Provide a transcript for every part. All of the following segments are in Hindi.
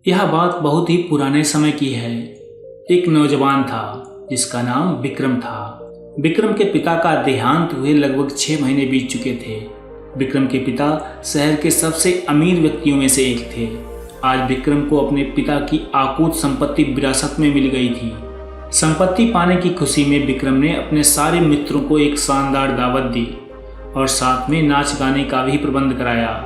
यह बात बहुत ही पुराने समय की है। एक नौजवान था जिसका नाम विक्रम था। विक्रम के पिता का देहांत हुए लगभग 6 महीने बीत चुके थे। विक्रम के पिता शहर के सबसे अमीर व्यक्तियों में से एक थे। आज विक्रम को अपने पिता की आकूत संपत्ति विरासत में मिल गई थी। संपत्ति पाने की खुशी में विक्रम ने अपने सारे मित्रों को एक शानदार दावत दी और साथ में नाच गाने का भी प्रबंध कराया।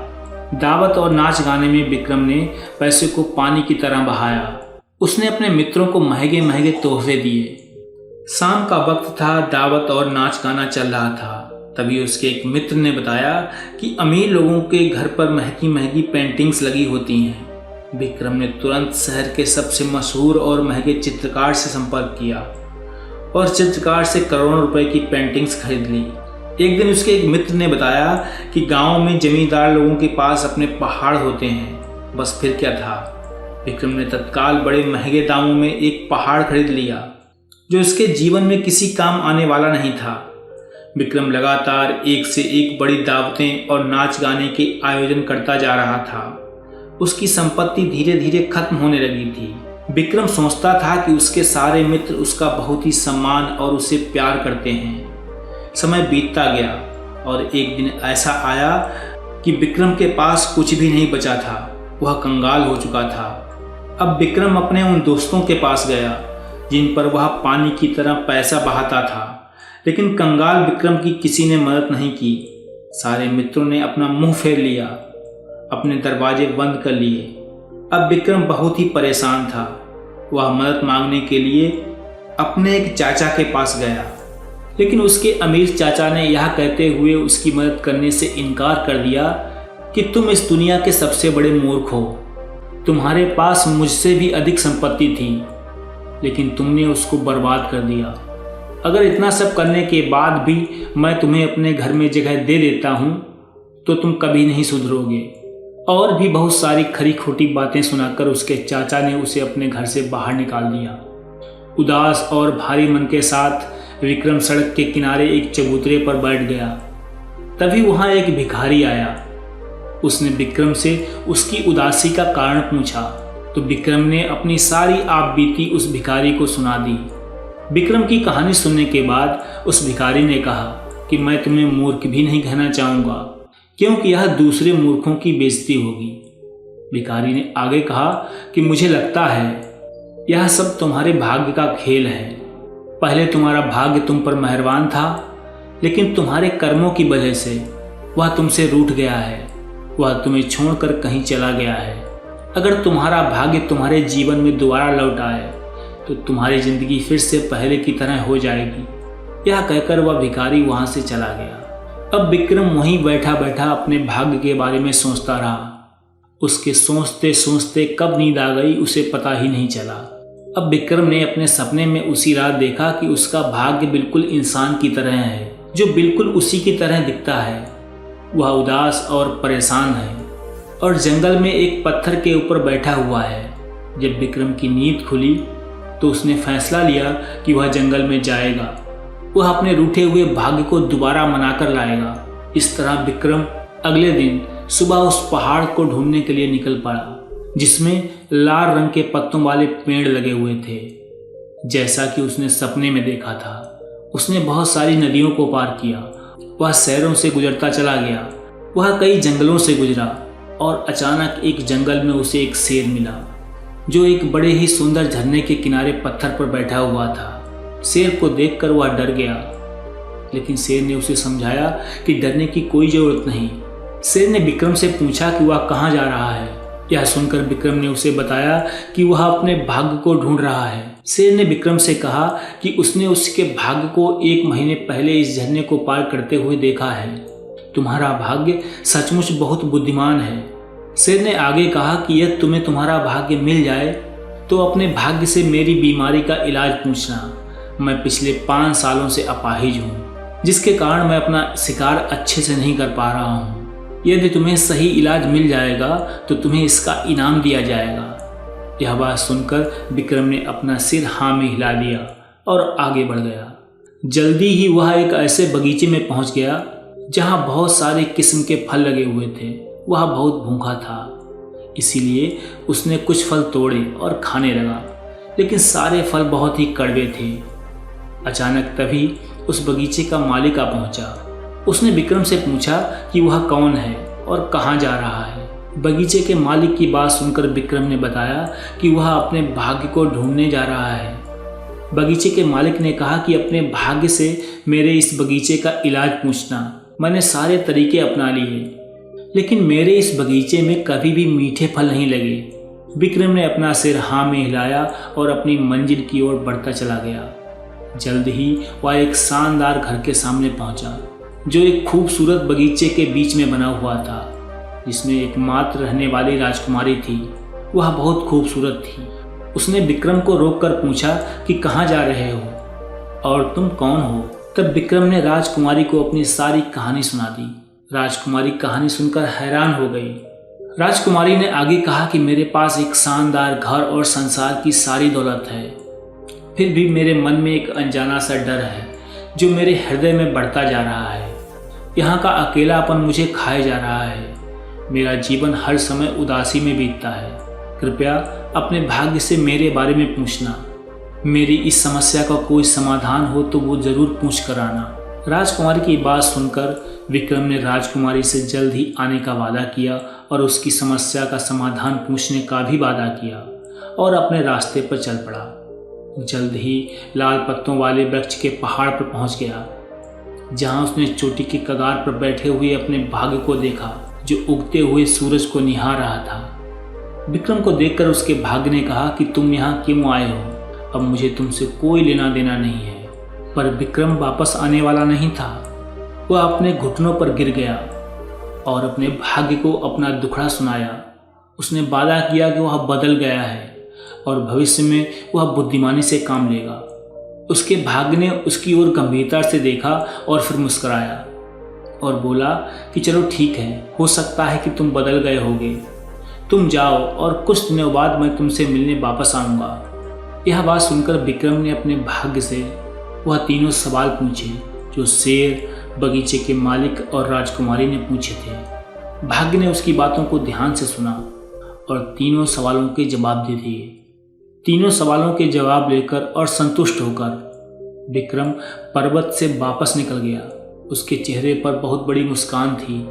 दावत और नाच गाने में विक्रम ने पैसे को पानी की तरह बहाया। उसने अपने मित्रों को महंगे महंगे तोहफे दिए। शाम का वक्त था, दावत और नाच गाना चल रहा था। तभी उसके एक मित्र ने बताया कि अमीर लोगों के घर पर महंगी महंगी पेंटिंग्स लगी होती हैं। विक्रम ने तुरंत शहर के सबसे मशहूर और महंगे चित्रकार से संपर्क किया और चित्रकार से करोड़ों रुपए की पेंटिंग्स खरीद ली। एक दिन उसके एक मित्र ने बताया कि गांव में जमींदार लोगों के पास अपने पहाड़ होते हैं। बस फिर क्या था, विक्रम ने तत्काल बड़े महंगे दामों में एक पहाड़ खरीद लिया जो उसके जीवन में किसी काम आने वाला नहीं था। विक्रम लगातार एक से एक बड़ी दावतें और नाच गाने के आयोजन करता जा रहा था। उसकी संपत्ति धीरे धीरे खत्म होने लगी थी। विक्रम सोचता था कि उसके सारे मित्र उसका बहुत ही सम्मान और उसे प्यार करते हैं। समय बीतता गया और एक दिन ऐसा आया कि विक्रम के पास कुछ भी नहीं बचा था। वह कंगाल हो चुका था। अब विक्रम अपने उन दोस्तों के पास गया जिन पर वह पानी की तरह पैसा बहाता था, लेकिन कंगाल विक्रम की किसी ने मदद नहीं की। सारे मित्रों ने अपना मुंह फेर लिया, अपने दरवाजे बंद कर लिए। अब विक्रम बहुत ही परेशान था। वह मदद मांगने के लिए अपने एक चाचा के पास गया, लेकिन उसके अमीर चाचा ने यह कहते हुए उसकी मदद करने से इनकार कर दिया कि तुम इस दुनिया के सबसे बड़े मूर्ख हो। तुम्हारे पास मुझसे भी अधिक संपत्ति थी, लेकिन तुमने उसको बर्बाद कर दिया। अगर इतना सब करने के बाद भी मैं तुम्हें अपने घर में जगह दे देता हूँ तो तुम कभी नहीं सुधरोगे। और भी बहुत सारी खरी खोटी बातें सुनाकर उसके चाचा ने उसे अपने घर से बाहर निकाल दिया। उदास और भारी मन के साथ विक्रम सड़क के किनारे एक चबूतरे पर बैठ गया। तभी वहां एक भिखारी आया। उसने विक्रम से उसकी उदासी का कारण पूछा तो विक्रम ने अपनी सारी आपबीती उस भिखारी को सुना दी। विक्रम की कहानी सुनने के बाद उस भिखारी ने कहा कि मैं तुम्हें मूर्ख भी नहीं कहना चाहूँगा, क्योंकि यह दूसरे मूर्खों की बेइज्जती होगी। भिखारी ने आगे कहा कि मुझे लगता है यह सब तुम्हारे भाग्य का खेल है। पहले तुम्हारा भाग्य तुम पर मेहरबान था, लेकिन तुम्हारे कर्मों की वजह से वह तुमसे रूठ गया है। वह तुम्हें छोड़कर कहीं चला गया है। अगर तुम्हारा भाग्य तुम्हारे जीवन में दोबारा लौट आए तो तुम्हारी जिंदगी फिर से पहले की तरह हो जाएगी। यह कहकर वह भिखारी वहां से चला गया। अब विक्रम वहीं बैठा बैठा अपने भाग्य के बारे में सोचता रहा। उसके सोचते सोचते कब नींद आ गई उसे पता ही नहीं चला। अब विक्रम ने अपने सपने में उसी रात देखा कि उसका भाग्य बिल्कुल इंसान की तरह है, जो बिल्कुल उसी की तरह दिखता है। वह उदास और परेशान है और जंगल में एक पत्थर के ऊपर बैठा हुआ है। जब विक्रम की नींद खुली तो उसने फैसला लिया कि वह जंगल में जाएगा। वह अपने रूठे हुए भाग्य को दोबारा मनाकर लाएगा। इस तरह विक्रम अगले दिन सुबह उस पहाड़ को ढूंढने के लिए निकल पड़ा जिसमें लाल रंग के पत्तों वाले पेड़ लगे हुए थे, जैसा कि उसने सपने में देखा था। उसने बहुत सारी नदियों को पार किया। वह शहरों से गुजरता चला गया। वह कई जंगलों से गुजरा और अचानक एक जंगल में उसे एक शेर मिला जो एक बड़े ही सुंदर झरने के किनारे पत्थर पर बैठा हुआ था। शेर को देखकर वह डर गया, लेकिन शेर ने उसे समझाया कि डरने की कोई जरूरत नहीं। शेर ने विक्रम से पूछा कि वह कहाँ जा रहा है। यह सुनकर विक्रम ने उसे बताया कि वह अपने भाग्य को ढूंढ रहा है। शेर ने विक्रम से कहा कि उसने उसके भाग्य को 1 महीने पहले इस झरने को पार करते हुए देखा है। तुम्हारा भाग्य सचमुच बहुत बुद्धिमान है। शेर ने आगे कहा कि यदि तुम्हें तुम्हारा भाग्य मिल जाए तो अपने भाग्य से मेरी बीमारी का इलाज पूछना। मैं पिछले 5 सालों से अपाहिज हूँ, जिसके कारण मैं अपना शिकार अच्छे से नहीं कर पा रहा हूँ। यदि तुम्हें सही इलाज मिल जाएगा तो तुम्हें इसका इनाम दिया जाएगा। यह बात सुनकर विक्रम ने अपना सिर हाँ में हिला दिया और आगे बढ़ गया। जल्दी ही वह एक ऐसे बगीचे में पहुंच गया जहां बहुत सारे किस्म के फल लगे हुए थे। वह बहुत भूखा था। इसीलिए उसने कुछ फल तोड़े और खाने लगा, लेकिन सारे फल बहुत ही कड़वे थे। अचानक तभी उस बगीचे का मालिक आ पहुंचा। उसने विक्रम से पूछा कि वह कौन है और कहाँ जा रहा है। बगीचे के मालिक की बात सुनकर विक्रम ने बताया कि वह अपने भाग्य को ढूंढने जा रहा है। बगीचे के मालिक ने कहा कि अपने भाग्य से मेरे इस बगीचे का इलाज पूछना। मैंने सारे तरीके अपना लिए, लेकिन मेरे इस बगीचे में कभी भी मीठे फल नहीं लगे। विक्रम ने अपना सिर हाँ में हिलाया और अपनी मंजिल की ओर बढ़ता चला गया। जल्द ही वह एक शानदार घर के सामने पहुंचा, जो एक खूबसूरत बगीचे के बीच में बना हुआ था, जिसमें एकमात्र रहने वाली राजकुमारी थी। वह बहुत खूबसूरत थी। उसने विक्रम को रोककर पूछा कि कहाँ जा रहे हो और तुम कौन हो। तब विक्रम ने राजकुमारी को अपनी सारी कहानी सुना दी। राजकुमारी कहानी सुनकर हैरान हो गई। राजकुमारी ने आगे कहा कि मेरे पास एक शानदार घर और संसार की सारी दौलत है, फिर भी मेरे मन में एक अनजाना सा डर है जो मेरे हृदय में बढ़ता जा रहा है। यहाँ का अकेलापन मुझे खाए जा रहा है। मेरा जीवन हर समय उदासी में बीतता है। कृपया अपने भाग्य से मेरे बारे में पूछना। मेरी इस समस्या का कोई समाधान हो तो वो जरूर पूछ कर आना। राजकुमारी की बात सुनकर विक्रम ने राजकुमारी से जल्द ही आने का वादा किया और उसकी समस्या का समाधान पूछने का भी वादा किया और अपने रास्ते पर चल पड़ा। जल्द ही लाल पत्तों वाले वृक्ष के पहाड़ पर पहुंच गया, जहां उसने चोटी के कगार पर बैठे हुए अपने भाग्य को देखा, जो उगते हुए सूरज को निहार रहा था। विक्रम को देखकर उसके भाग्य ने कहा कि तुम यहाँ क्यों आए हो, अब मुझे तुमसे कोई लेना देना नहीं है। पर विक्रम वापस आने वाला नहीं था। वह अपने घुटनों पर गिर गया और अपने भाग्य को अपना दुखड़ा सुनाया। उसने वादा किया कि वह बदल गया है और भविष्य में वह बुद्धिमानी से काम लेगा। उसके भाग्य ने उसकी ओर गंभीरता से देखा और फिर मुस्कुराया और बोला कि चलो ठीक है, हो सकता है कि तुम बदल गए होगे। तुम जाओ और कुछ दिनों बाद मैं तुमसे मिलने वापस आऊँगा। यह बात सुनकर विक्रम ने अपने भाग्य से वह तीनों सवाल पूछे जो शेर, बगीचे के मालिक और राजकुमारी ने पूछे थे। भाग्य ने उसकी बातों को ध्यान से सुना और तीनों सवालों के जवाब दे दिए। तीनों सवालों के जवाब लेकर और संतुष्ट होकर विक्रम पर्वत से वापस निकल गया। उसके चेहरे पर बहुत बड़ी मुस्कान थी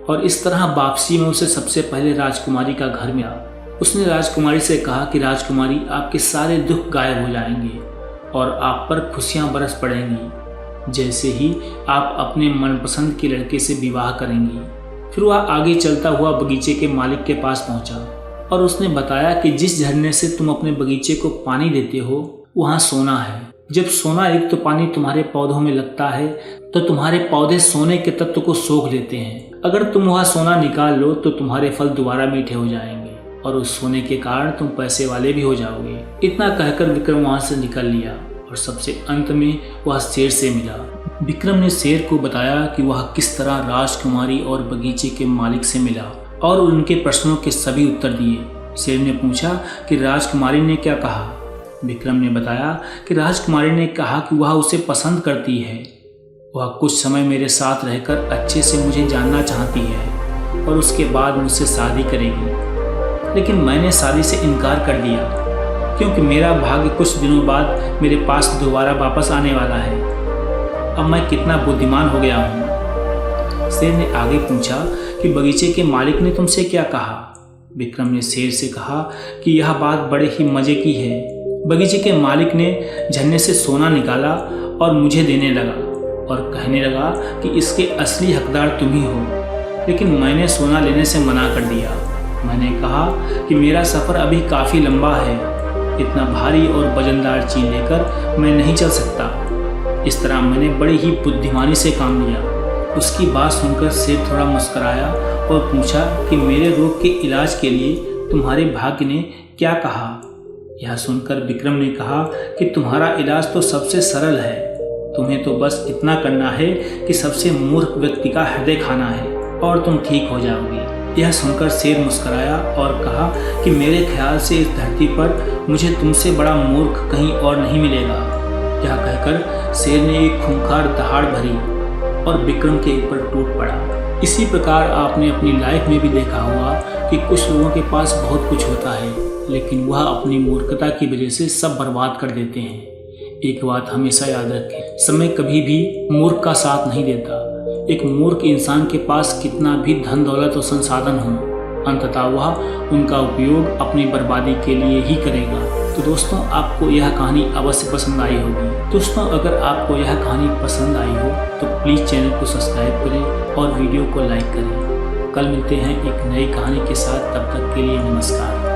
और इस तरह वापसी में उसे सबसे पहले राजकुमारी का घर मिला। उसने राजकुमारी से कहा कि राजकुमारी, आपके सारे दुख गायब हो जाएंगे और आप पर खुशियां बरस पड़ेंगी जैसे ही आप अपने मनपसंद के लड़के से विवाह करेंगी। फिर वह आगे चलता हुआ बगीचे के मालिक के पास पहुंचा और उसने बताया कि जिस झरने से तुम अपने बगीचे को पानी देते हो वहाँ सोना है। जब सोना युक्त पानी तुम्हारे पौधों में लगता है तो तुम्हारे पौधे सोने के तत्व को सोख लेते हैं। अगर तुम वह सोना निकाल लो तो तुम्हारे फल दोबारा मीठे हो जाएंगे और उस सोने के कारण तुम पैसे वाले भी हो जाओगे। इतना कहकर विक्रम वहां से निकल लिया और सबसे अंत में वह शेर से मिला। विक्रम ने शेर को बताया कि वह किस तरह राजकुमारी और बगीचे के मालिक से मिला और उनके प्रश्नों के सभी उत्तर दिए। शेर ने पूछा कि राजकुमारी ने क्या कहा। विक्रम ने बताया कि राजकुमारी ने कहा कि वह उसे पसंद करती है। वह कुछ समय मेरे साथ रहकर अच्छे से मुझे जानना चाहती है और उसके बाद मुझसे शादी करेगी, लेकिन मैंने शादी से इनकार कर दिया क्योंकि मेरा भाग्य कुछ दिनों बाद मेरे पास दोबारा वापस आने वाला है। अब मैं कितना बुद्धिमान हो गया हूँ। शेर ने आगे पूछा कि बगीचे के मालिक ने तुमसे क्या कहा। विक्रम ने शेर से कहा कि यह बात बड़े ही मजे की है। बगीचे के मालिक ने झरने से सोना निकाला और मुझे देने लगा और कहने लगा कि इसके असली हकदार तुम ही हो, लेकिन मैंने सोना लेने से मना कर दिया। मैंने कहा कि मेरा सफ़र अभी काफ़ी लंबा है, इतना भारी और वजनदार चीज लेकर मैं नहीं चल सकता। इस तरह मैंने बड़ी ही बुद्धिमानी से काम लिया। उसकी बात सुनकर शेर थोड़ा मुस्कुराया और पूछा कि मेरे रोग के इलाज के लिए तुम्हारे भाग्य ने क्या कहा। यह सुनकर विक्रम ने कहा कि तुम्हारा इलाज तो सबसे सरल है, तुम्हें तो बस इतना करना है कि सबसे मूर्ख व्यक्ति का हृदय खाना है और तुम ठीक हो जाओगे। यह सुनकर शेर मुस्कुराया और कहा कि मेरे ख्याल से इस धरती पर मुझे तुमसे बड़ा मूर्ख कहीं और नहीं मिलेगा। यह कहकर शेर ने एक खूंखार दहाड़ भरी और विक्रम के ऊपर टूट पड़ा। इसी प्रकार आपने अपनी लाइफ में भी देखा होगा कि कुछ लोगों के पास बहुत कुछ होता है लेकिन वह अपनी मूर्खता की वजह से सब बर्बाद कर देते हैं। एक बात हमेशा याद रखें, समय कभी भी मूर्ख का साथ नहीं देता। एक मूर्ख इंसान के पास कितना भी धन दौलत और संसाधन हो, अंततः वह उनका उपयोग अपनी बर्बादी के लिए ही करेगा। तो दोस्तों, आपको यह कहानी अवश्य पसंद आई होगी। दोस्तों, अगर आपको यह कहानी पसंद आई हो तो प्लीज़ चैनल को सब्सक्राइब करें और वीडियो को लाइक करें। कल मिलते हैं एक नई कहानी के साथ, तब तक के लिए नमस्कार।